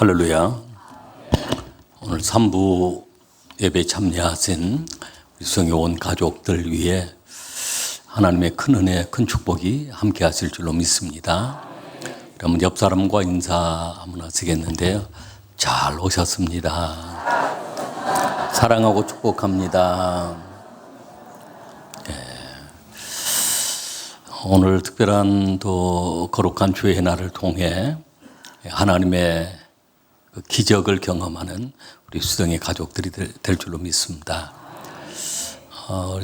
할렐루야. 오늘 3부 예배 참여하신 우리 수영의 온 가족들 위해 하나님의 큰 은혜, 큰 축복이 함께 하실 줄로 믿습니다. 그러면 옆 사람과 인사 한번 하시겠는데요. 잘 오셨습니다. 사랑하고 축복합니다. 오늘 특별한 또 거룩한 주의 날을 통해 하나님의 기적을 경험하는 우리 수정의 가족들이 될 줄로 믿습니다.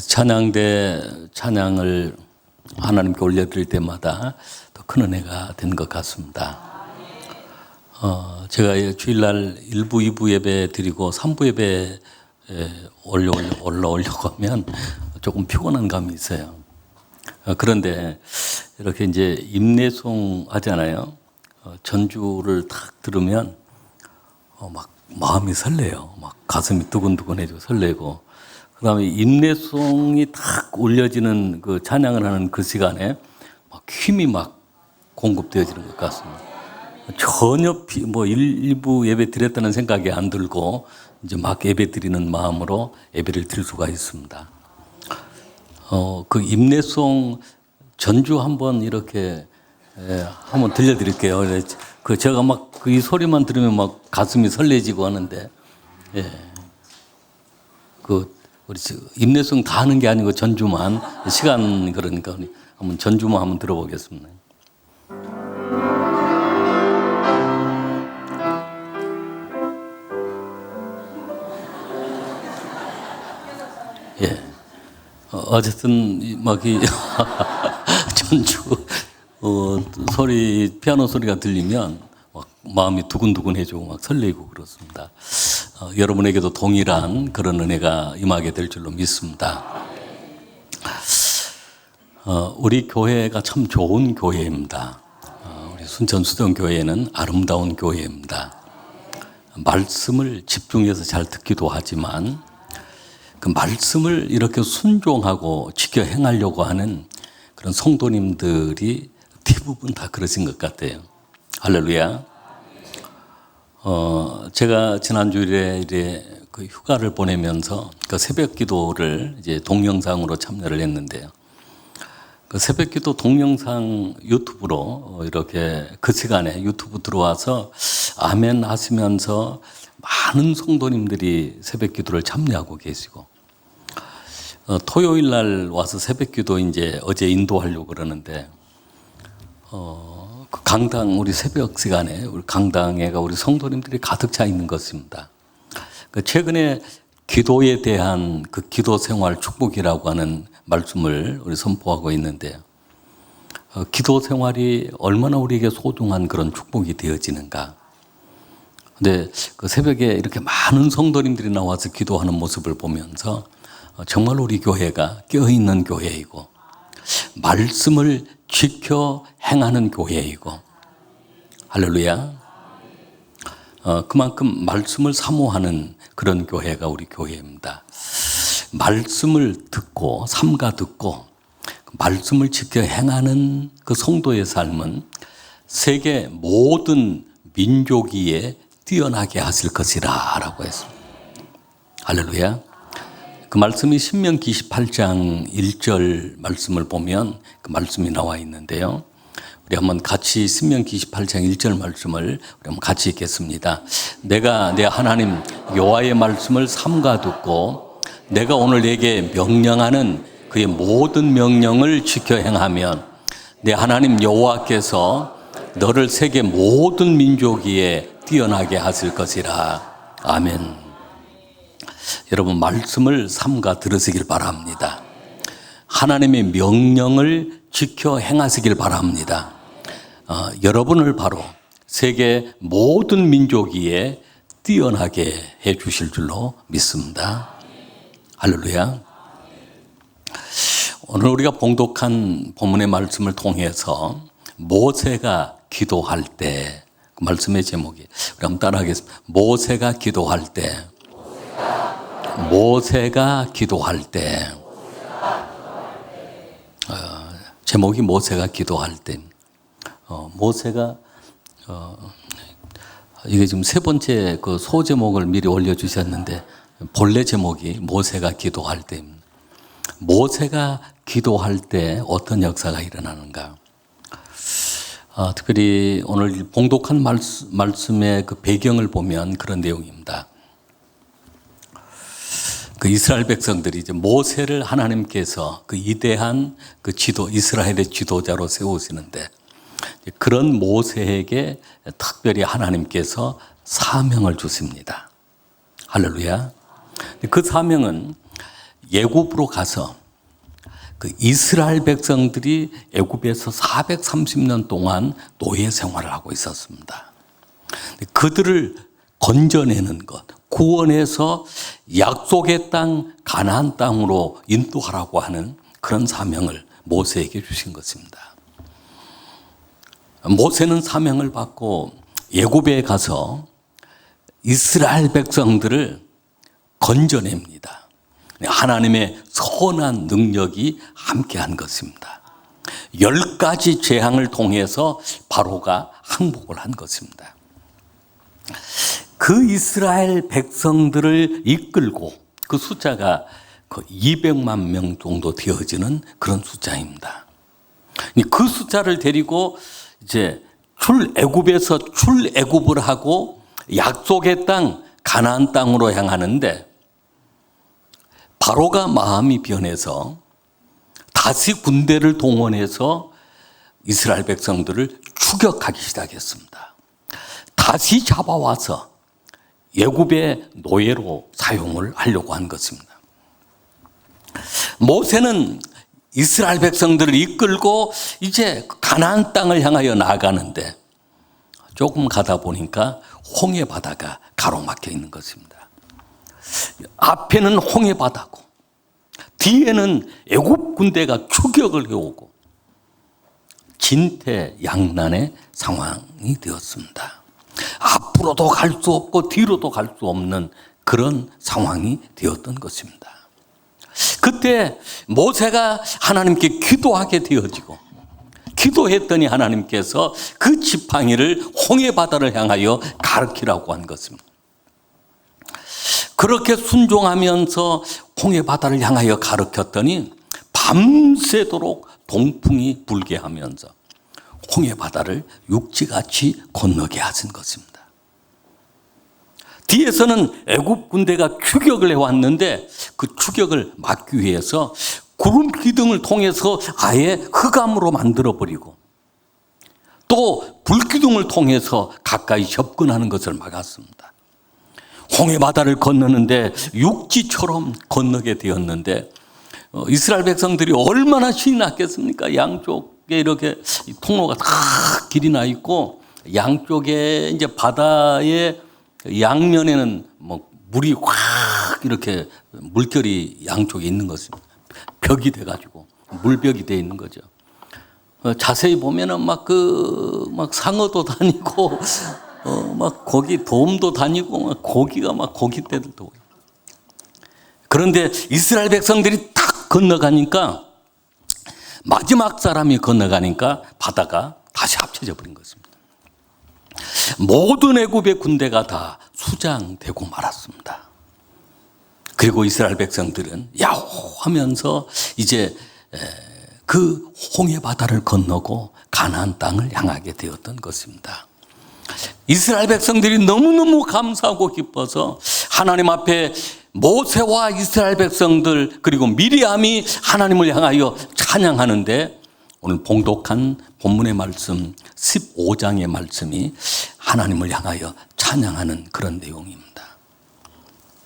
찬양대 찬양을 하나님께 올려드릴 때마다 더 큰 은혜가 된 것 같습니다. 제가 주일날 1부, 2부 예배 드리고 3부 예배 올라오려고 하면 조금 피곤한 감이 있어요. 그런데 이렇게 이제 임내송 하잖아요. 전주를 탁 들으면 막 마음이 설레요. 막 가슴이 두근두근해지고 설레고. 그 다음에 임내송이 탁 올려지는 그 찬양을 하는 그 시간에 막 힘이 막 공급되어지는 것 같습니다. 전혀 일부 예배 드렸다는 생각이 안 들고 이제 막 예배 드리는 마음으로 예배를 드릴 수가 있습니다. 그 임내송 전주 한번 이렇게 한번 들려드릴게요. 제가 막 이 소리만 들으면 막 가슴이 설레지고 하는데, 우리 임내송 다 하는 게 아니고 전주만 시간 그러니까 한번 전주만 한번 들어보겠습니다. 어쨌든 막 이 전주 소리 피아노 소리가 들리면 막 마음이 두근두근해지고 막 설레고 그렇습니다. 여러분에게도 동일한 그런 은혜가 임하게 될 줄로 믿습니다. 우리 교회가 참 좋은 교회입니다. 우리 순천 수정교회는 아름다운 교회입니다. 말씀을 집중해서 잘 듣기도 하지만 그 말씀을 이렇게 순종하고 지켜 행하려고 하는 그런 성도님들이 대부분 다 그러신 것 같아요. 할렐루야. 제가 지난주일에 이제 그 휴가를 보내면서 그 새벽 기도를 이제 동영상으로 참여를 했는데요. 그 새벽 기도 동영상 유튜브로 이렇게 그 시간에 유튜브 들어와서 아멘 하시면서 많은 성도님들이 새벽 기도를 참여하고 계시고, 토요일 날 와서 새벽 기도 이제 어제 인도하려고 그러는데, 그 강당 우리 새벽 시간에 우리 강당에가 우리 성도님들이 가득 차 있는 것입니다. 최근에 기도에 대한 그 기도 생활 축복이라고 하는 말씀을 우리 선포하고 있는데요. 기도 생활이 얼마나 우리에게 소중한 그런 축복이 되어지는가. 근데 그 새벽에 이렇게 많은 성도님들이 나와서 기도하는 모습을 보면서 정말 우리 교회가 깨어있는 교회이고 말씀을 지켜 행하는 교회이고, 할렐루야. 그만큼 말씀을 사모하는 그런 교회가 우리 교회입니다. 말씀을 듣고 삼가 듣고 말씀을 지켜 행하는 그 성도의 삶은 세계 모든 민족 위에 뛰어나게 하실 것이라 라고 했습니다. 할렐루야. 그 말씀이 신명기 28장 1절 말씀을 보면 그 말씀이 나와 있는데요. 우리 한번 같이 신명기 28장 1절 말씀을 우리 한번 같이 읽겠습니다. 내가 내 하나님 여호와의 말씀을 삼가 듣고 내가 오늘 내게 명령하는 그의 모든 명령을 지켜 행하면 내 하나님 여호와께서 너를 세계 모든 민족 위에 뛰어나게 하실 것이라. 아멘. 여러분 말씀을 삼가 들으시길 바랍니다. 하나님의 명령을 지켜 행하시길 바랍니다. 여러분을 바로 세계 모든 민족 위에 뛰어나게 해 주실 줄로 믿습니다. 할렐루야. 오늘 우리가 봉독한 본문의 말씀을 통해서 모세가 기도할 때, 그 말씀의 제목이 우리 한번 따라하겠습니다. 모세가 기도할 때, 모세가 기도할 때, 제목이 모세가 기도할 때. 모세가 이게 지금 세 번째 그 소제목을 미리 올려주셨는데 본래 제목이 모세가 기도할 때입니다. 모세가 기도할 때 어떤 역사가 일어나는가? 특별히 오늘 봉독한 말씀의 그 배경을 보면 그런 내용입니다. 그 이스라엘 백성들이 이제 모세를 하나님께서 그 위대한 그 이스라엘의 지도자로 세우시는데 그런 모세에게 특별히 하나님께서 사명을 주십니다. 할렐루야. 그 사명은 애굽으로 가서 그 이스라엘 백성들이 애굽에서 430년 동안 노예 생활을 하고 있었습니다. 그들을 건져내는 것, 구원해서 약속의 땅 가나안 땅으로 인도하라고 하는 그런 사명을 모세에게 주신 것입니다. 모세는 사명을 받고 애굽에 가서 이스라엘 백성들을 건져냅니다. 하나님의 선한 능력이 함께한 것입니다. 10가지 재앙을 통해서 바로가 항복을 한 것입니다. 그 이스라엘 백성들을 이끌고 그 숫자가 그 200만 명 정도 되어지는 그런 숫자입니다. 그 숫자를 데리고 이제 애굽에서 출애굽을 하고 약속의 땅 가나안 땅으로 향하는데 바로가 마음이 변해서 다시 군대를 동원해서 이스라엘 백성들을 추격하기 시작했습니다. 다시 잡아와서 애굽의 노예로 사용을 하려고 한 것입니다. 모세는 이스라엘 백성들을 이끌고 이제 가나안 땅을 향하여 나아가는데 조금 가다 보니까 홍해 바다가 가로막혀 있는 것입니다. 앞에는 홍해 바다고 뒤에는 애굽 군대가 추격을 해오고 진퇴양난의 상황이 되었습니다. 앞으로도 갈 수 없고 뒤로도 갈 수 없는 그런 상황이 되었던 것입니다. 그때 모세가 하나님께 기도하게 되어지고 기도했더니 하나님께서 그 지팡이를 홍해 바다를 향하여 가르치라고 한 것입니다. 그렇게 순종하면서 홍해 바다를 향하여 가르쳤더니 밤새도록 동풍이 불게 하면서 홍해 바다를 육지같이 건너게 하신 것입니다. 뒤에서는 애굽 군대가 추격을 해왔는데 그 추격을 막기 위해서 구름 기둥을 통해서 아예 흑암으로 만들어버리고 또 불기둥을 통해서 가까이 접근하는 것을 막았습니다. 홍해 바다를 건너는데 육지처럼 건너게 되었는데 이스라엘 백성들이 얼마나 신이 났겠습니까? 양쪽에 이렇게 통로가 다 길이 나 있고 양쪽에 이제 바다의 양면에는 뭐 물이 확 이렇게 물결이 양쪽에 있는 것입니다. 벽이 돼가지고 물벽이 돼 있는 거죠. 자세히 보면은 막 상어도 다니고 막 거기 돔도 다니고 막 고기가 막 고깃대들도. 그런데 이스라엘 백성들이 딱 건너가니까 마지막 사람이 건너가니까 바다가 다시 합쳐져 버린 것입니다. 모든 애굽의 군대가 다 수장되고 말았습니다. 그리고 이스라엘 백성들은 야호 하면서 이제 그 홍해 바다를 건너고 가나안 땅을 향하게 되었던 것입니다. 이스라엘 백성들이 너무너무 감사하고 기뻐서 하나님 앞에 모세와 이스라엘 백성들 그리고 미리암이 하나님을 향하여 찬양하는데 오늘 봉독한 본문의 말씀 15장의 말씀이 하나님을 향하여 찬양하는 그런 내용입니다.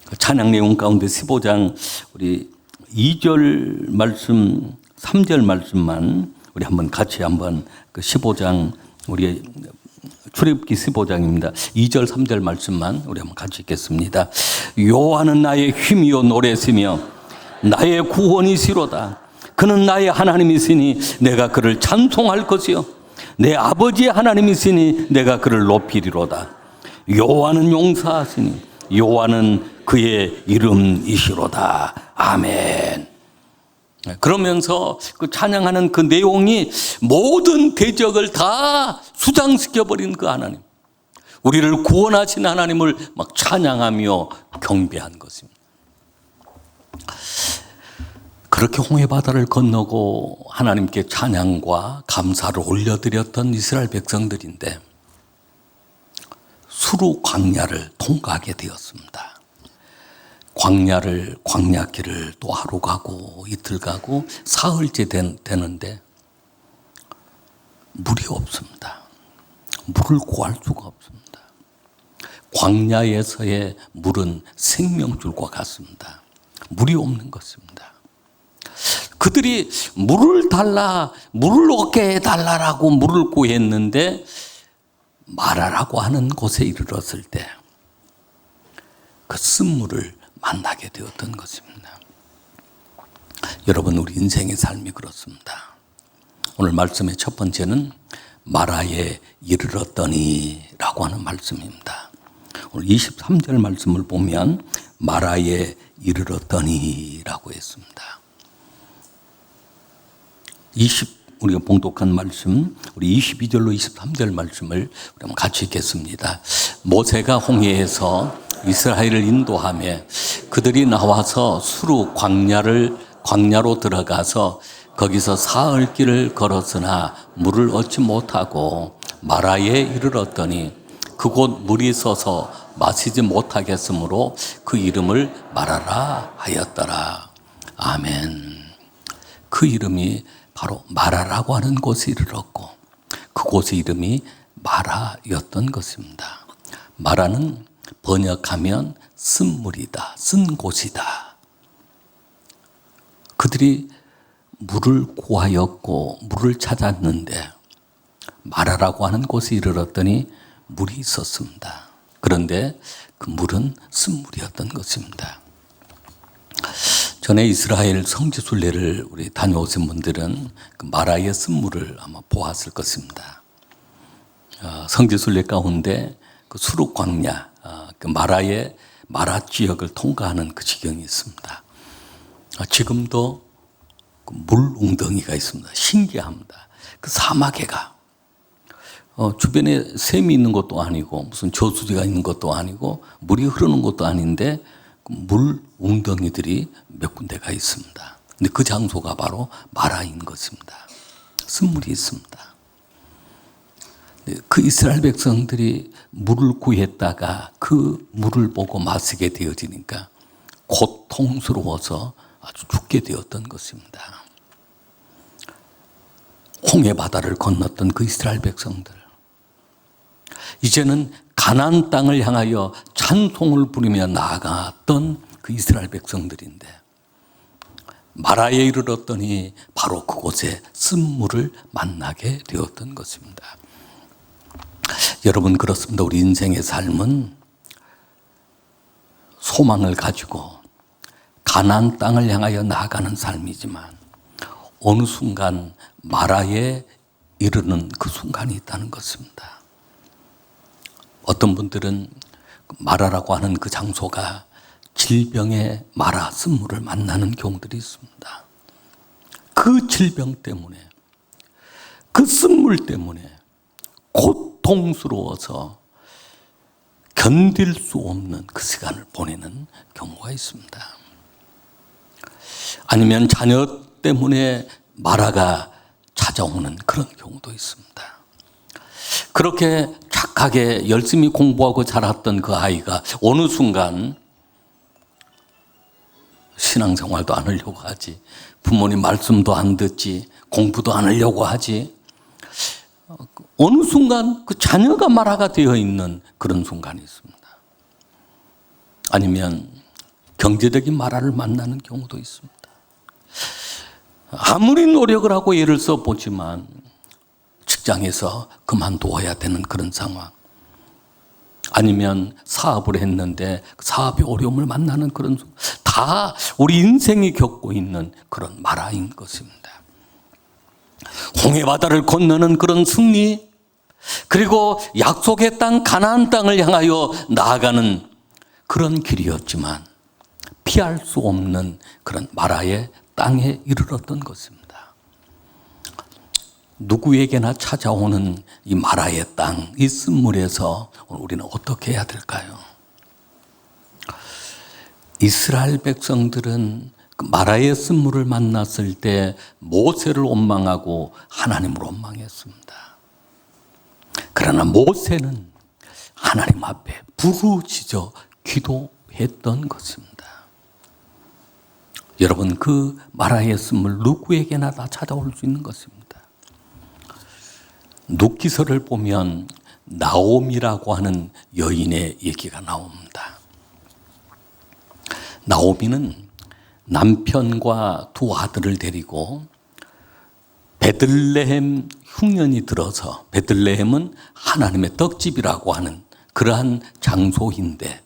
그 찬양 내용 가운데 15장 우리 2절 말씀 3절 말씀만 우리 한번 같이 한번 그 15장 우리 출애굽기 15장입니다. 2절 3절 말씀만 우리 한번 같이 읽겠습니다. 여호와는 나의 힘이요 노래시며 나의 구원이시로다. 그는 나의 하나님이시니 내가 그를 찬송할 것이요 내 아버지의 하나님이시니 내가 그를 높이리로다. 여호와는 용사하시니 여호와는 그의 이름이시로다. 아멘. 그러면서 그 찬양하는 그 내용이 모든 대적을 다 수장시켜버린 그 하나님. 우리를 구원하신 하나님을 막 찬양하며 경배한 것입니다. 그렇게 홍해바다를 건너고 하나님께 찬양과 감사를 올려드렸던 이스라엘 백성들인데 수루 광야를 통과하게 되었습니다. 광야길을 또 하루 가고 이틀 가고 사흘째 되는데 물이 없습니다. 물을 구할 수가 없습니다. 광야에서의 물은 생명줄과 같습니다. 물이 없는 것입니다. 그들이 물을 얻게 해달라라고 물을 구했는데 마라라고 하는 곳에 이르렀을 때 그 쓴물을 만나게 되었던 것입니다. 여러분, 우리 인생의 삶이 그렇습니다. 오늘 말씀의 첫 번째는 마라에 이르렀더니 라고 하는 말씀입니다. 오늘 23절 말씀을 보면 마라에 이르렀더니 라고 했습니다. 우리가 봉독한 말씀, 우리 22절로 23절 말씀을 우리 한번 같이 읽겠습니다. 모세가 홍해에서 이스라엘을 인도하며 그들이 나와서 수루 광야로 들어가서 거기서 사흘 길을 걸었으나 물을 얻지 못하고 마라에 이르렀더니 그곳 물이 서서 마시지 못하겠으므로 그 이름을 마라라 하였더라. 아멘. 그 이름이 바로 마라라고 하는 곳에 이르렀고 그곳의 이름이 마라였던 것입니다. 마라는 번역하면 쓴물이다, 쓴 곳이다. 그들이 물을 구하였고 물을 찾았는데 마라라고 하는 곳에 이르렀더니 물이 있었습니다. 그런데 그 물은 쓴물이었던 것입니다. 전에 이스라엘 성지순례를 우리 다녀오신 분들은 그 마라의 쓴물을 아마 보았을 것입니다. 성지순례 가운데 그 수룩 광야, 그 마라 지역을 통과하는 그 지경이 있습니다. 지금도 그 물 웅덩이가 있습니다. 신기합니다. 그 사막에가 주변에 샘이 있는 것도 아니고 무슨 저수지가 있는 것도 아니고 물이 흐르는 것도 아닌데 물 웅덩이들이 몇 군데가 있습니다. 근데 그 장소가 바로 마라인 것입니다. 쓴물이 있습니다. 그 이스라엘 백성들이 물을 구했다가 그 물을 보고 마시게 되어지니까 고통스러워서 아주 죽게 되었던 것입니다. 홍해 바다를 건넜던 그 이스라엘 백성들, 이제는 가나안 땅을 향하여 찬송을 부리며 나아갔던 그 이스라엘 백성들인데 마라에 이르렀더니 바로 그곳에 쓴물을 만나게 되었던 것입니다. 여러분, 그렇습니다. 우리 인생의 삶은 소망을 가지고 가나안 땅을 향하여 나아가는 삶이지만 어느 순간 마라에 이르는 그 순간이 있다는 것입니다. 어떤 분들은 마라라고 하는 그 장소가 질병의 마라, 쓴물을 만나는 경우들이 있습니다. 그 질병 때문에, 그 쓴물 때문에 고통스러워서 견딜 수 없는 그 시간을 보내는 경우가 있습니다. 아니면 자녀 때문에 마라가 찾아오는 그런 경우도 있습니다. 그렇게 착하게 열심히 공부하고 자랐던 그 아이가 어느 순간 신앙생활도 안 하려고 하지, 부모님 말씀도 안 듣지, 공부도 안 하려고 하지, 어느 순간 그 자녀가 마라가 되어 있는 그런 순간이 있습니다. 아니면 경제적인 마라를 만나는 경우도 있습니다. 아무리 노력을 하고 애를 써보지만 직장에서 그만두어야 되는 그런 상황, 아니면 사업을 했는데 사업의 어려움을 만나는 그런 상황, 다 우리 인생이 겪고 있는 그런 마라인 것입니다. 홍해바다를 건너는 그런 승리, 그리고 약속의 땅 가나안 땅을 향하여 나아가는 그런 길이었지만 피할 수 없는 그런 마라의 땅에 이르렀던 것입니다. 누구에게나 찾아오는 이 마라의 땅, 이 쓴물에서 우리는 어떻게 해야 될까요? 이스라엘 백성들은 그 마라의 쓴물을 만났을 때 모세를 원망하고 하나님을 원망했습니다. 그러나 모세는 하나님 앞에 부르짖어 기도했던 것입니다. 여러분, 그 마라의 쓴물 누구에게나 다 찾아올 수 있는 것입니다. 룻기서를 보면 나오미라고 하는 여인의 얘기가 나옵니다. 나오미는 남편과 두 아들을 데리고 베들레헴 흉년이 들어서, 베들레헴은 하나님의 떡집이라고 하는 그러한 장소인데,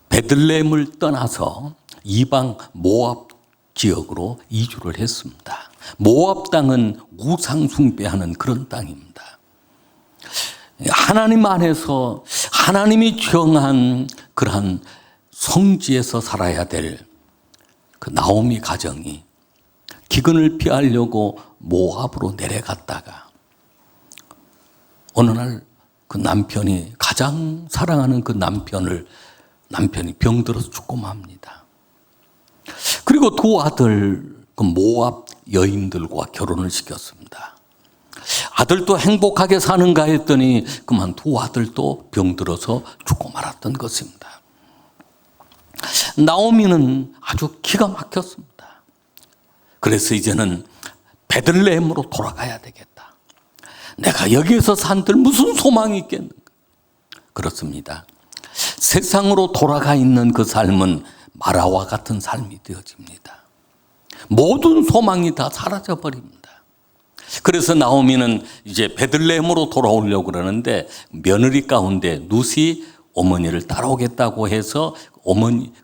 베들레헴을 떠나서 이방 모압 지역으로 이주를 했습니다. 모압 땅은 우상 숭배하는 그런 땅입니다. 하나님 안에서 하나님이 정한 그러한 성지에서 살아야 될 그 나오미 가정이 기근을 피하려고 모압으로 내려갔다가 어느 날 그 남편이, 가장 사랑하는 그 남편이 병들어서 죽고 맙니다. 그리고 두 아들, 그 모압 여인들과 결혼을 시켰습니다. 아들도 행복하게 사는가 했더니 그만 두 아들도 병들어서 죽고 말았던 것입니다. 나오미는 아주 기가 막혔습니다. 그래서 이제는 베들레헴으로 돌아가야 되겠다. 내가 여기에서 산들 무슨 소망이 있겠는가. 그렇습니다. 세상으로 돌아가 있는 그 삶은 마라와 같은 삶이 되어집니다. 모든 소망이 다 사라져버립니다. 그래서 나오미는 이제 베들레헴으로 돌아오려고 그러는데 며느리 가운데 룻이 어머니를 따라오겠다고 해서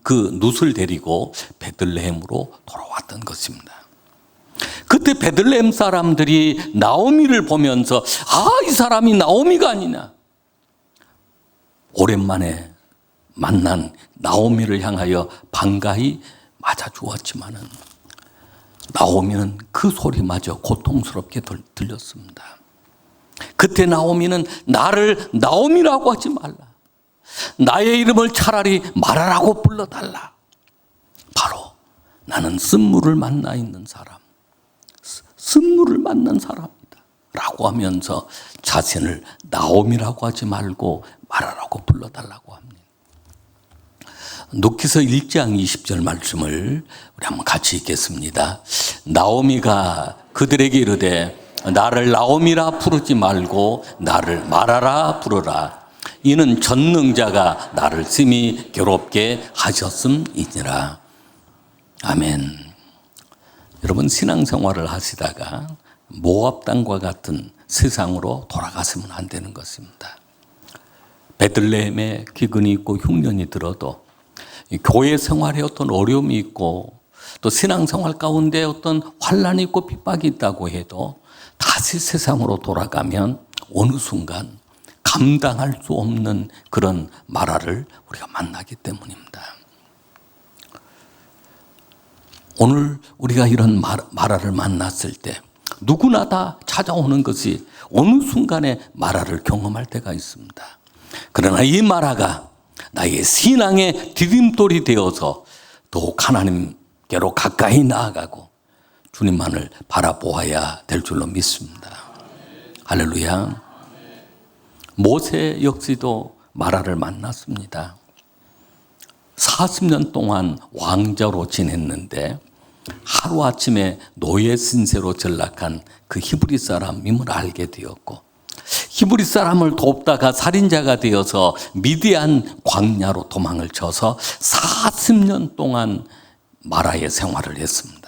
그 룻을 데리고 베들레헴으로 돌아왔던 것입니다. 그때 베들레헴 사람들이 나오미를 보면서 이 사람이 나오미가 아니냐. 오랜만에 만난 나오미를 향하여 반가이 맞아 주었지만은 나오미는 그 소리마저 고통스럽게 들렸습니다. 그때 나오미는 나를 나오미라고 하지 말라. 나의 이름을 차라리 마라라고 불러달라. 바로 나는 쓴물을 만나 있는 사람, 쓴물을 만난 사람이다 라고 하면서 자신을 나오미라고 하지 말고 마라라고 불러달라고 합니다. 룻기서 1장 20절 말씀을 우리 한번 같이 읽겠습니다. 나오미가 그들에게 이르되 나를 나오미라 부르지 말고 나를 마라라 부르라. 이는 전능자가 나를 심히 괴롭게 하셨음이니라. 아멘. 여러분, 신앙생활을 하시다가 모압 땅과 같은 세상으로 돌아가시면 안 되는 것입니다. 베들레헴에 기근이 있고 흉년이 들어도 교회 생활에 어떤 어려움이 있고 또 신앙생활 가운데 어떤 환난이 있고 핍박이 있다고 해도 다시 세상으로 돌아가면 어느 순간 감당할 수 없는 그런 마라를 우리가 만나기 때문입니다. 오늘 우리가 이런 마라를 만났을 때 누구나 다 찾아오는 것이 어느 순간에 마라를 경험할 때가 있습니다. 그러나 이 마라가 나의 신앙의 디딤돌이 되어서 더욱 하나님께로 가까이 나아가고 주님만을 바라보아야 될 줄로 믿습니다. 할렐루야. 모세 역시도 마라를 만났습니다. 40년 동안 왕자로 지냈는데 하루아침에 노예 신세로 전락한 그 히브리 사람임을 알게 되었고, 히브리 사람을 돕다가 살인자가 되어서 미디안 광야로 도망을 쳐서 40년 동안 마라의 생활을 했습니다.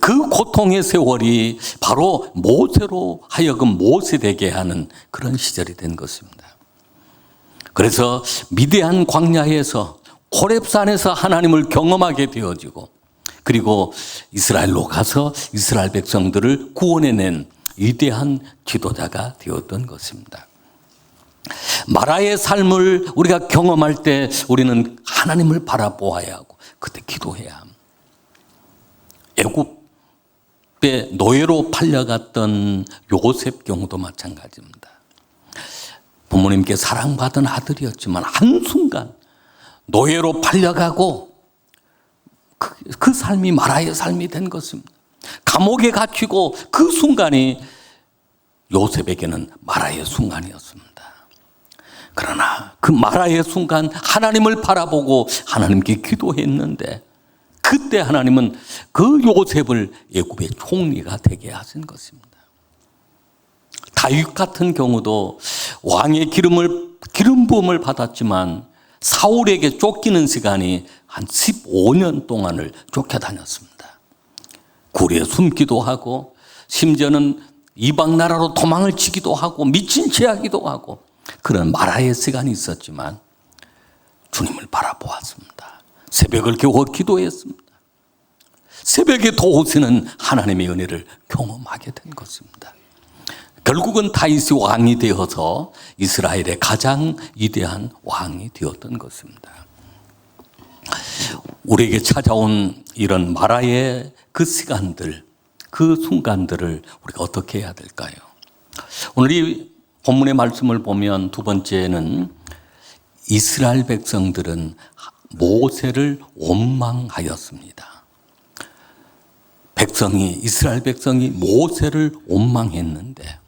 그 고통의 세월이 바로 모세로 하여금 모세되게 하는 그런 시절이 된 것입니다. 그래서 미디안 광야에서 호렙산에서 하나님을 경험하게 되어지고, 그리고 이스라엘로 가서 이스라엘 백성들을 구원해낸 위대한 지도자가 되었던 것입니다. 마라의 삶을 우리가 경험할 때 우리는 하나님을 바라보아야 하고 그때 기도해야 합니다. 애굽 그때 노예로 팔려갔던 요셉 경우도 마찬가지입니다. 부모님께 사랑받은 아들이었지만 한순간 노예로 팔려가고 그 삶이 마라의 삶이 된 것입니다. 감옥에 갇히고 그 순간이 요셉에게는 마라의 순간이었습니다. 그러나 그 마라의 순간 하나님을 바라보고 하나님께 기도했는데 그때 하나님은 그 요셉을 애굽의 총리가 되게 하신 것입니다. 다윗 같은 경우도 왕의 기름 부음을 받았지만 사울에게 쫓기는 시간이 한 15년 동안을 쫓겨다녔습니다. 굴에 숨기도 하고 심지어는 이방 나라로 도망을 치기도 하고 미친 채 하기도 하고 그런 마라의 시간이 있었지만 주님을 바라보았습니다. 새벽을 깨워 기도했습니다. 새벽에 도우시는 하나님의 은혜를 경험하게 된 것입니다. 결국은 다윗이 왕이 되어서 이스라엘의 가장 위대한 왕이 되었던 것입니다. 우리에게 찾아온 이런 마라의 그 시간들, 그 순간들을 우리가 어떻게 해야 될까요? 오늘 이 본문의 말씀을 보면 두 번째는 이스라엘 백성들은 모세를 원망하였습니다. 이스라엘 백성이 모세를 원망했는데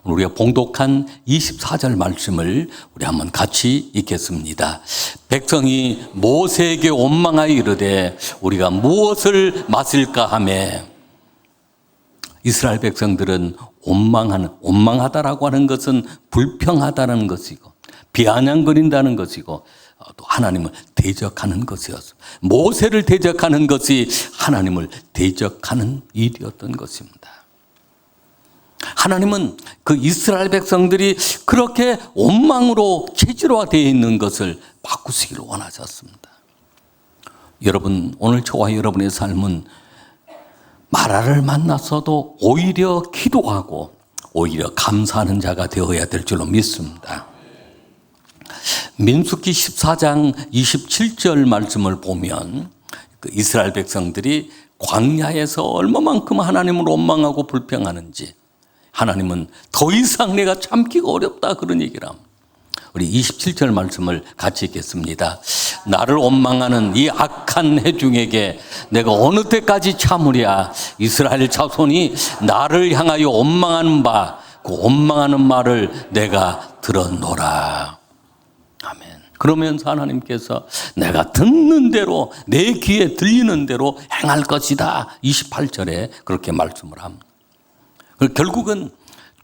우리가 봉독한 24절 말씀을 우리 한번 같이 읽겠습니다. 백성이 모세에게 원망하여 이르되 우리가 무엇을 마실까 하매 이스라엘 백성들은 원망하다라고 하는 것은 불평하다는 것이고 비아냥거린다는 것이고 또 하나님을 대적하는 것이었습니다. 모세를 대적하는 것이 하나님을 대적하는 일이었던 것입니다. 하나님은 그 이스라엘 백성들이 그렇게 원망으로 체질화되어 있는 것을 바꾸시기를 원하셨습니다. 여러분, 오늘 저와 여러분의 삶은 마라를 만났어도 오히려 기도하고 오히려 감사하는 자가 되어야 될 줄로 믿습니다. 민수기 14장 27절 말씀을 보면 그 이스라엘 백성들이 광야에서 얼마만큼 하나님을 원망하고 불평하는지 하나님은 더 이상 내가 참기가 어렵다 그런 얘기를 합니다. 우리 27절 말씀을 같이 읽겠습니다. 나를 원망하는 이 악한 회중에게 내가 어느 때까지 참으랴. 이스라엘 자손이 나를 향하여 원망하는 그 원망하는 말을 내가 들었노라. 아멘. 그러면서 하나님께서 내가 듣는 대로 내 귀에 들리는 대로 행할 것이다. 28절에 그렇게 말씀을 합니다. 결국은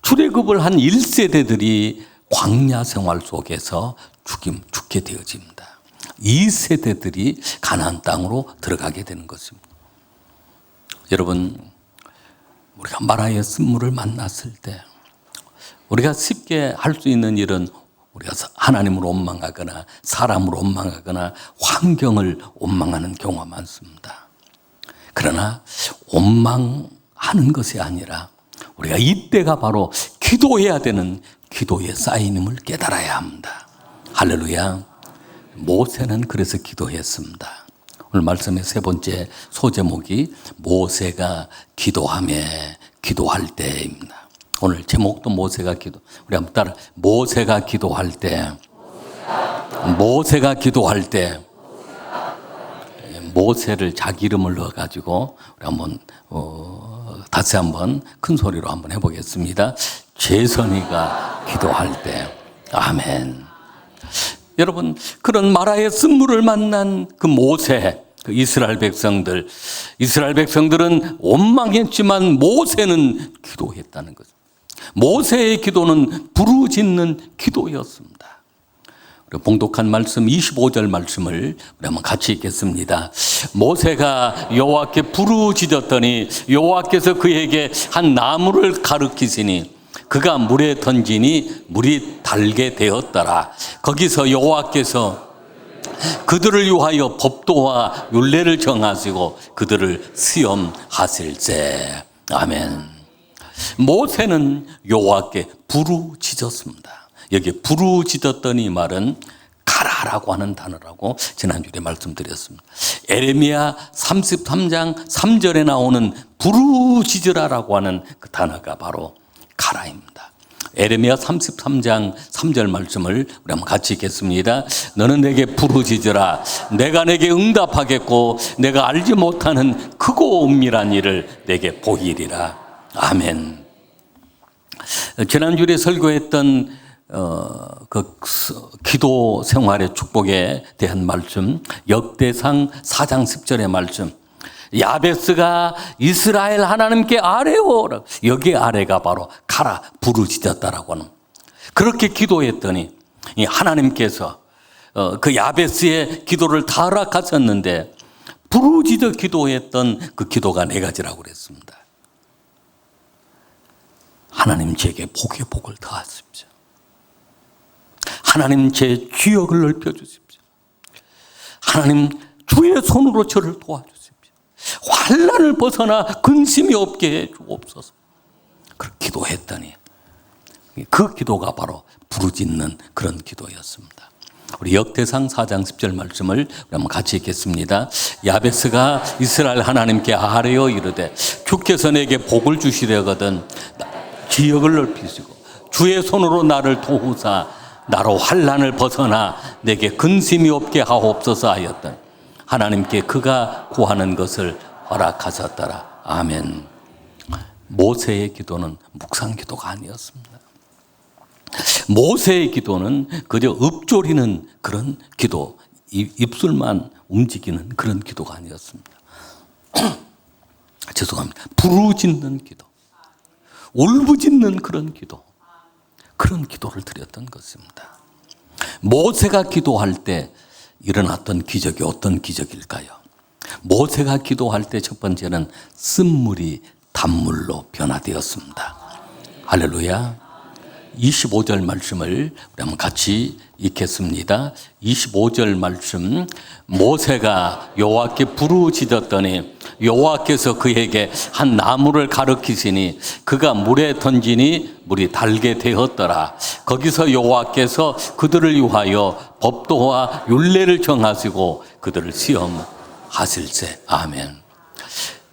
출애굽을 한 1세대들이 광야 생활 속에서 죽게 되어집니다. 2세대들이 가나안 땅으로 들어가게 되는 것입니다. 여러분, 우리가 마라의 쓴물을 만났을 때 우리가 쉽게 할 수 있는 일은 우리가 하나님을 원망하거나 사람을 원망하거나 환경을 원망하는 경우가 많습니다. 그러나 원망하는 것이 아니라 우리가 이때가 바로 기도해야 되는 기도의 사인임을 깨달아야 합니다. 할렐루야. 모세는 그래서 기도했습니다. 오늘 말씀의 세 번째 소제목이 모세가 기도할 때입니다. 오늘 제목도 모세가 우리 한번 따라 모세가 기도할 때 모세를 자기 이름을 넣어가지고 우리 한번 다시 한번 큰 소리로 한번 해보겠습니다. 재선이가 기도할 때. 아멘. 여러분, 그런 마라의 쓴물을 만난 그 모세, 그 이스라엘 백성들은 원망했지만 모세는 기도했다는 거죠. 모세의 기도는 부르짖는 기도였습니다. 우리 봉독한 말씀 25절 말씀을 우리 한번 같이 읽겠습니다. 모세가 여호와께 부르짖었더니 여호와께서 그에게 한 나무를 가르치시니 그가 물에 던지니 물이 달게 되었더라. 거기서 여호와께서 그들을 위하여 법도와 율례를 정하시고 그들을 시험하실세. 아멘. 모세는 여호와께 부르짖었습니다. 여기 부르짖었더니 말은 가라라고 하는 단어라고 지난주에 말씀드렸습니다. 에레미야 33장 3절에 나오는 부르짖으라라고 하는 그 단어가 바로 가라입니다. 에레미야 33장 3절 말씀을 우리 한번 같이 읽겠습니다. 너는 내게 부르짖으라. 내가 내게 응답하겠고 내가 알지 못하는 크고 은밀한 일을 내게 보이리라. 아멘. 지난주에 설교했던 그 기도 생활의 축복에 대한 말씀, 역대상 4장 10절의 말씀, 야베스가 이스라엘 하나님께 아뢰오. 여기 아뢰가 바로 가라 부르짖었다라고 하는, 그렇게 기도했더니 하나님께서 그 야베스의 기도를 다 허락하셨는데 부르짖어 기도했던 그 기도가 4가지라고 그랬습니다. 하나님 제게 복의 복을 더하십시오. 하나님 제 지역을 넓혀주십시오. 하나님 주의 손으로 저를 도와주십시오. 환난을 벗어나 근심이 없게 해 주옵소서. 그렇게 기도했더니 그 기도가 바로 부르짖는 그런 기도였습니다. 우리 역대상 4장 10절 말씀을 한번 같이 읽겠습니다. 야베스가 이스라엘 하나님께 아뢰어 이르되 주께서 내게 복을 주시려거든 지역을 넓히시고 주의 손으로 나를 도우사 나로 환난을 벗어나 내게 근심이 없게 하옵소서 하였던 하나님께 그가 구하는 것을 허락하셨더라. 아멘. 모세의 기도는 묵상 기도가 아니었습니다. 모세의 기도는 그저 읊조리는 그런 기도, 입술만 움직이는 그런 기도가 아니었습니다. 죄송합니다. 부르짖는 기도, 울부짖는 그런 기도, 그런 기도를 드렸던 것입니다. 모세가 기도할 때 일어났던 기적이 어떤 기적일까요? 모세가 기도할 때 첫 번째는 쓴물이 단물로 변화되었습니다. 할렐루야. 25절 말씀을 우리 한번 같이 읽겠습니다. 25절 말씀, 모세가 여호와께 부르짖었더니 여호와께서 그에게 한 나무를 가르치시니 그가 물에 던지니 물이 달게 되었더라. 거기서 여호와께서 그들을 위하여 법도와 율례를 정하시고 그들을 시험하실세. 아멘.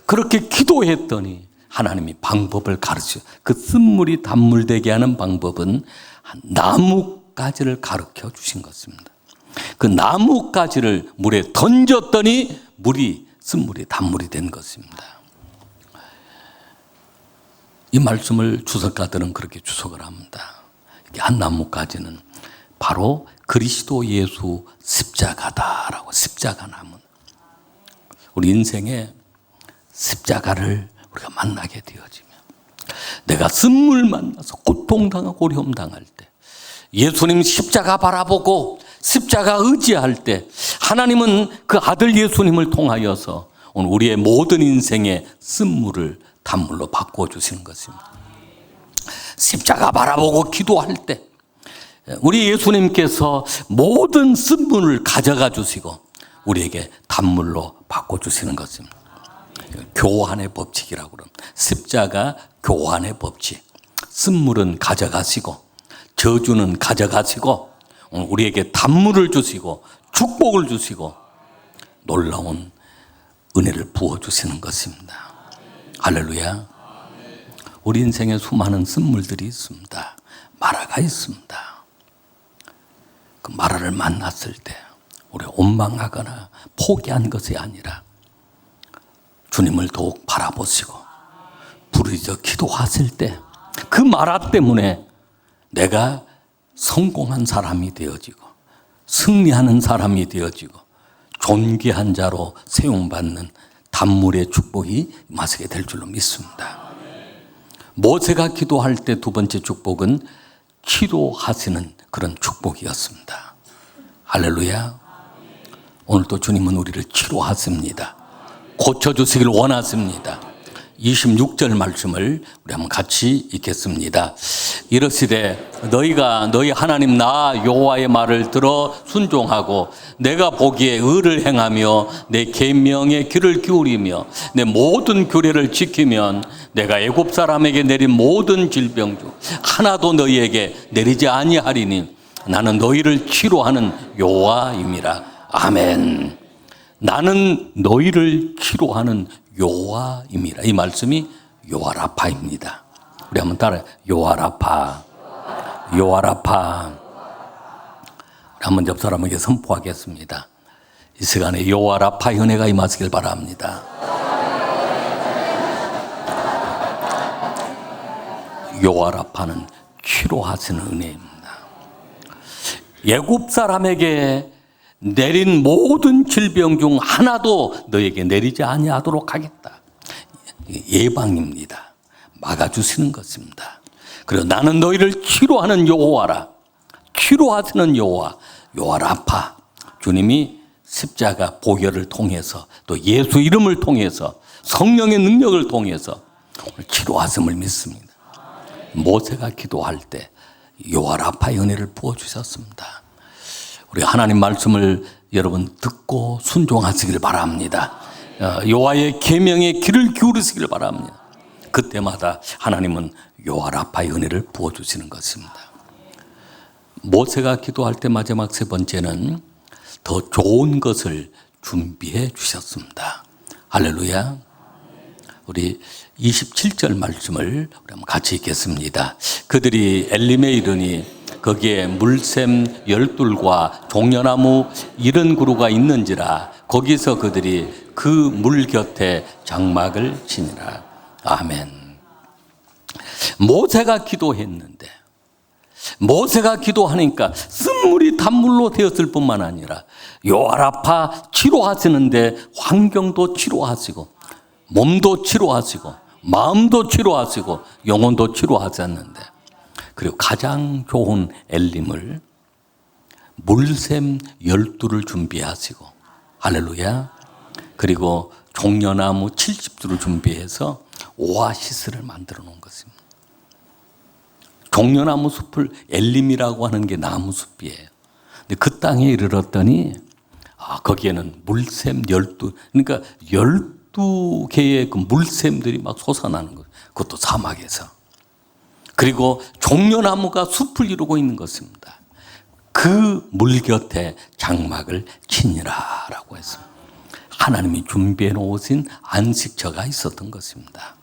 그렇게 기도했더니 하나님이 방법을 가르쳐, 그 쓴물이 단물 되게 하는 방법은 나뭇가지를 가르쳐 주신 것입니다. 그 나뭇가지를 물에 던졌더니 쓴물이 단물이 된 것입니다. 이 말씀을 주석가들은 그렇게 주석을 합니다. 한 나뭇가지는 바로 그리스도 예수 십자가다라고. 십자가나무. 우리 인생에 십자가를 우리가 만나게 되어지면, 내가 쓴물 만나서 고통당하고 어려움 당할 때, 예수님 십자가 바라보고 십자가 의지할 때 하나님은 그 아들 예수님을 통하여서 오늘 우리의 모든 인생의 쓴물을 단물로 바꿔주시는 것입니다. 십자가 바라보고 기도할 때 우리 예수님께서 모든 쓴물을 가져가 주시고 우리에게 단물로 바꿔주시는 것입니다. 교환의 법칙이라고 그럽니다. 십자가 교환의 법칙. 쓴물은 가져가시고 저주는 가져가시고 우리에게 단물을 주시고 축복을 주시고 놀라운 은혜를 부어주시는 것입니다. 할렐루야. 우리 인생에 수많은 쓴물들이 있습니다. 마라가 있습니다. 그 마라를 만났을 때 우리 원망하거나 포기한 것이 아니라 주님을 더욱 바라보시고 부르짖어 기도하실 때 그 마라 때문에 내가 성공한 사람이 되어지고 승리하는 사람이 되어지고 존귀한 자로 세움받는 단물의 축복이 임하게 될 줄로 믿습니다. 모세가 기도할 때 두 번째 축복은 치료하시는 그런 축복이었습니다. 할렐루야. 오늘도 주님은 우리를 치료하십니다. 고쳐주시길 원하십니다. 26절 말씀을 우리 한번 같이 읽겠습니다. 이르시되 너희가 너희 하나님 나 여호와의 말을 들어 순종하고 내가 보기에 의를 행하며 내 계명의 귀를 기울이며 내 모든 규례를 지키면 내가 애굽 사람에게 내린 모든 질병 중 하나도 너희에게 내리지 아니하리니 나는 너희를 치료하는 여호와임이라. 아멘. 나는 너희를 치료하는 여호와임이라. 이 말씀이 여호와라파입니다. 우리 한번 따라해. 여호와라파, 여호와라파. 우리 한번 옆 사람에게 선포하겠습니다. 이 시간에 여호와라파의 은혜가 임하시길 바랍니다. 여호와라파는 치료하시는 은혜입니다. 애굽 사람에게 내린 모든 질병 중 하나도 너에게 내리지 아니하도록 하겠다. 예방입니다. 막아주시는 것입니다. 그리고 나는 너희를 치료하는 여호와라. 치료하시는 여호와, 여호와라파. 주님이 십자가 보혈을 통해서 또 예수 이름을 통해서 성령의 능력을 통해서 치료하심을 믿습니다. 모세가 기도할 때 여호와라파의 은혜를 부어주셨습니다. 우리 하나님 말씀을 여러분 듣고 순종하시길 바랍니다. 여호와의 계명에 귀를 기울이시길 바랍니다. 그때마다 하나님은 여호와라파의 은혜를 부어주시는 것입니다. 모세가 기도할 때 마지막 세 번째는 더 좋은 것을 준비해 주셨습니다. 할렐루야. 우리 27절 말씀을 우리 한번 같이 읽겠습니다. 그들이 엘림에 이르니 거기에 물샘 12과 종려나무 70그루가 있는지라 거기서 그들이 그 물 곁에 장막을 치니라. 아멘. 모세가 기도했는데 모세가 기도하니까 쓴물이 단물로 되었을 뿐만 아니라 여호와라파 치료하시는데 환경도 치료하시고 몸도 치료하시고 마음도 치료하시고 영혼도 치료하셨는데 그리고 가장 좋은 엘림을 물샘 12를 준비하시고 할렐루야. 그리고 종려나무 70두를 준비해서 오아시스를 만들어 놓은 것입니다. 종려나무 숲을 엘림이라고 하는 게 나무 숲이에요. 근데 그 땅에 이르렀더니 거기에는 물샘 12, 그러니까 12개의 그 물샘들이 막 솟아나는 거예요. 그것도 사막에서. 그리고 종려나무가 숲을 이루고 있는 것입니다. 그 물 곁에 장막을 치니라라고 했습니다. 하나님이 준비해 놓으신 안식처가 있었던 것입니다.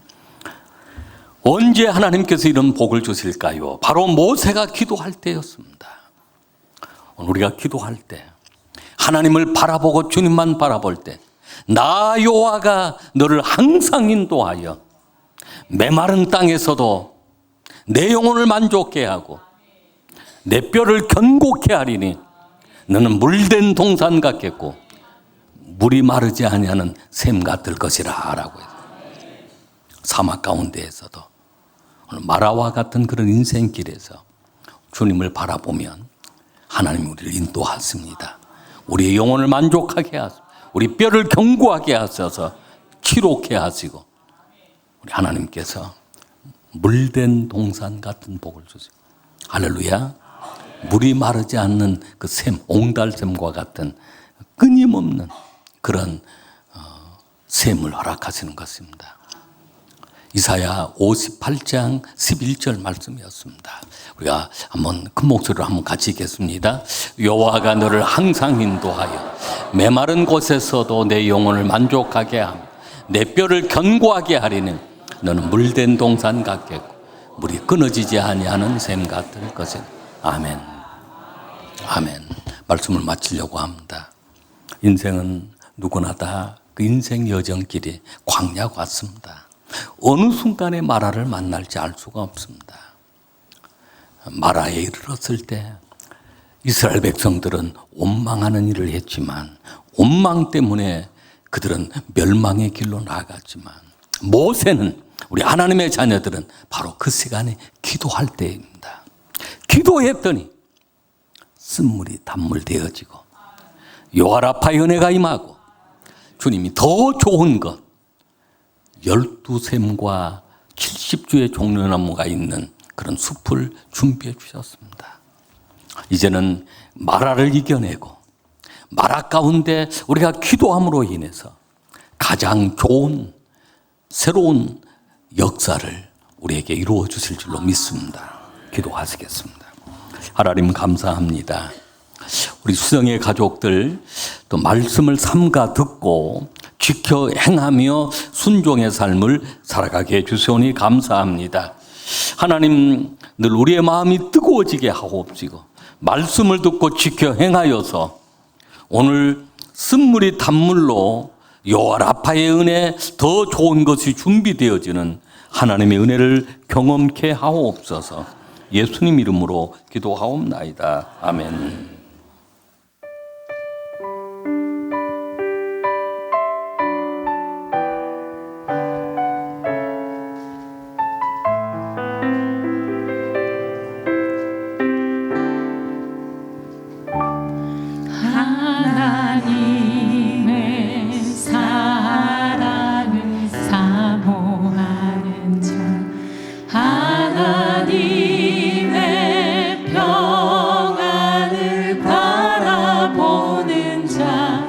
언제 하나님께서 이런 복을 주실까요? 바로 모세가 기도할 때였습니다. 우리가 기도할 때 하나님을 바라보고 주님만 바라볼 때 나 여호와가 너를 항상 인도하여 메마른 땅에서도 내 영혼을 만족케 하고 내 뼈를 견고케 하리니 너는 물된 동산 같겠고 물이 마르지 아니하는 샘 같을 것이라 라고 해서 사막 가운데에서도 마라와 같은 그런 인생길에서 주님을 바라보면 하나님이 우리를 인도하십니다. 우리의 영혼을 만족하게 하시고 우리 뼈를 견고하게 하셔서 치료케 하시고 우리 하나님께서 물된 동산 같은 복을 주시고 할렐루야. 물이 마르지 않는 그 샘, 옹달샘과 같은 끊임없는 그런 샘을 허락하시는 것입니다. 이사야 58장 11절 말씀이었습니다. 우리가 한번 큰 목소리로 한번 같이 읽겠습니다. 여호와가 너를 항상 인도하여 메마른 곳에서도 내 영혼을 만족하게 하며 내 뼈를 견고하게 하리니 너는 물된 동산 같겠고 물이 끊어지지 아니하는 샘 같을 것이다. 아멘. 아멘. 말씀을 마치려고 합니다. 인생은 누구나 다 그 인생 여정길이 광야 같습니다. 어느 순간에 마라를 만날지 알 수가 없습니다. 마라에 이르렀을 때 이스라엘 백성들은 원망하는 일을 했지만 원망 때문에 그들은 멸망의 길로 나아갔지만 모세는 우리 하나님의 자녀들은 바로 그 시간에 기도할 때입니다. 기도했더니 쓴물이 단물 되어지고 여호와라파의 은혜가 임하고 주님이 더 좋은 것 12샘과 70주의 종려나무가 있는 그런 숲을 준비해 주셨습니다. 이제는 마라를 이겨내고 마라 가운데 우리가 기도함으로 인해서 가장 좋은 새로운 역사를 우리에게 이루어 주실 줄로 믿습니다. 기도하시겠습니다. 하나님 감사합니다. 우리 수정의 가족들 또 말씀을 삼가 듣고 지켜 행하며 순종의 삶을 살아가게 해주시오니 감사합니다. 하나님 늘 우리의 마음이 뜨거워지게 하옵시고 말씀을 듣고 지켜 행하여서 오늘 쓴물이 단물로 여호와 라파의 은혜 더 좋은 것이 준비되어지는 하나님의 은혜를 경험케 하옵소서. 예수님 이름으로 기도하옵나이다. 아멘. 하나님의 사랑을 사모하는 자, 하나님의 평안을 바라보는 자,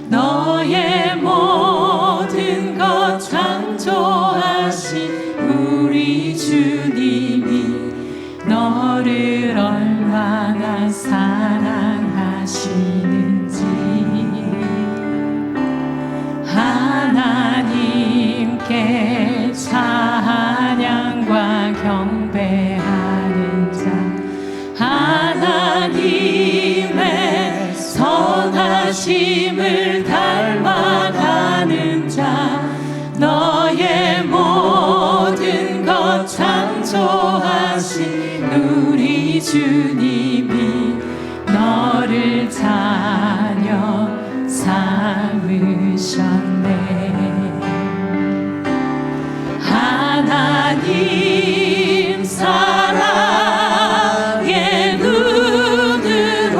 너의 모든 것 창조하신 우리 주님이 너를 얼마나 사랑하시는지 하나님께 찬양과 경배하는 자, 하나님의 선하심을 닮아가는 자, 너의 모든 것 창조하신 우리 주님이 너를 자녀 삼으셨네. 하나님 사랑의 눈으로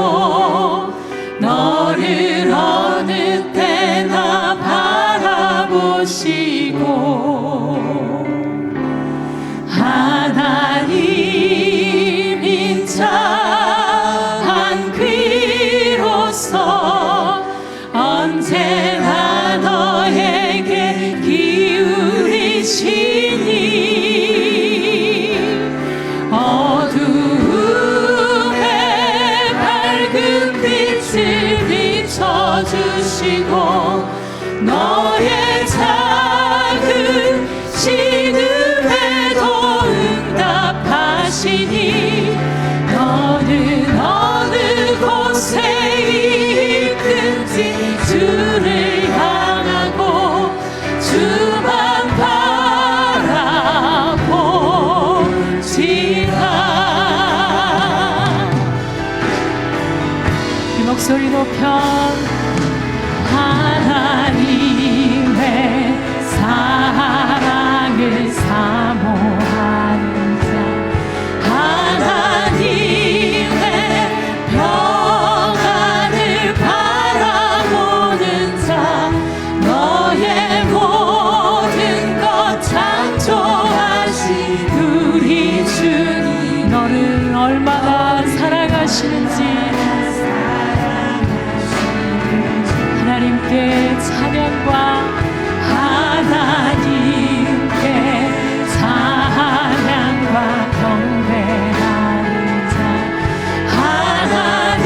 너를 어느 때나 바라보시고 하나님 인자한 귀로서 언제나 너에게 기울이시니 어두움에 밝은 빛을 비춰주시고 너의 작은 신음에도 응답하시니 너는 어느 곳에 있든지 주를 향하고 주만 바라보지라. 이 목소리 높여 하나님의 사랑을 사모하는 자, 하나님의 평안을 바라보는 자, 너의 모든 것 창조하신 우리 주님 너를 얼마나 사랑하시는지 하나님께 찬양과 하나님께 찬양과 경배하는 자,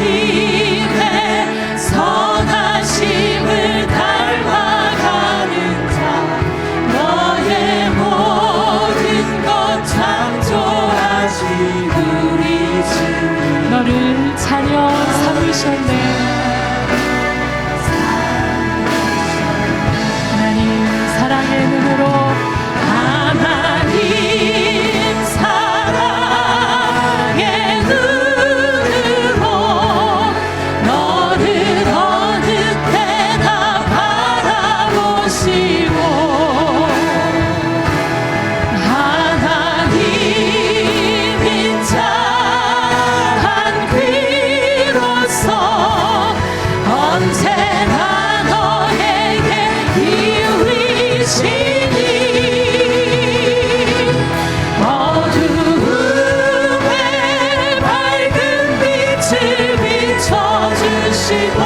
하나님의 선하심을 닮아가는 자, 너의 모든 것 창조하신 우리 주 너를 자녀 삼으셨네. 사랑의 눈으로 하나님 사랑의 눈으로 너를 어느 때나 바라보시고 하나님 인자한 귀로서 언제나 너에게 기울이시니 어두움에 밝은 빛을 비춰주시고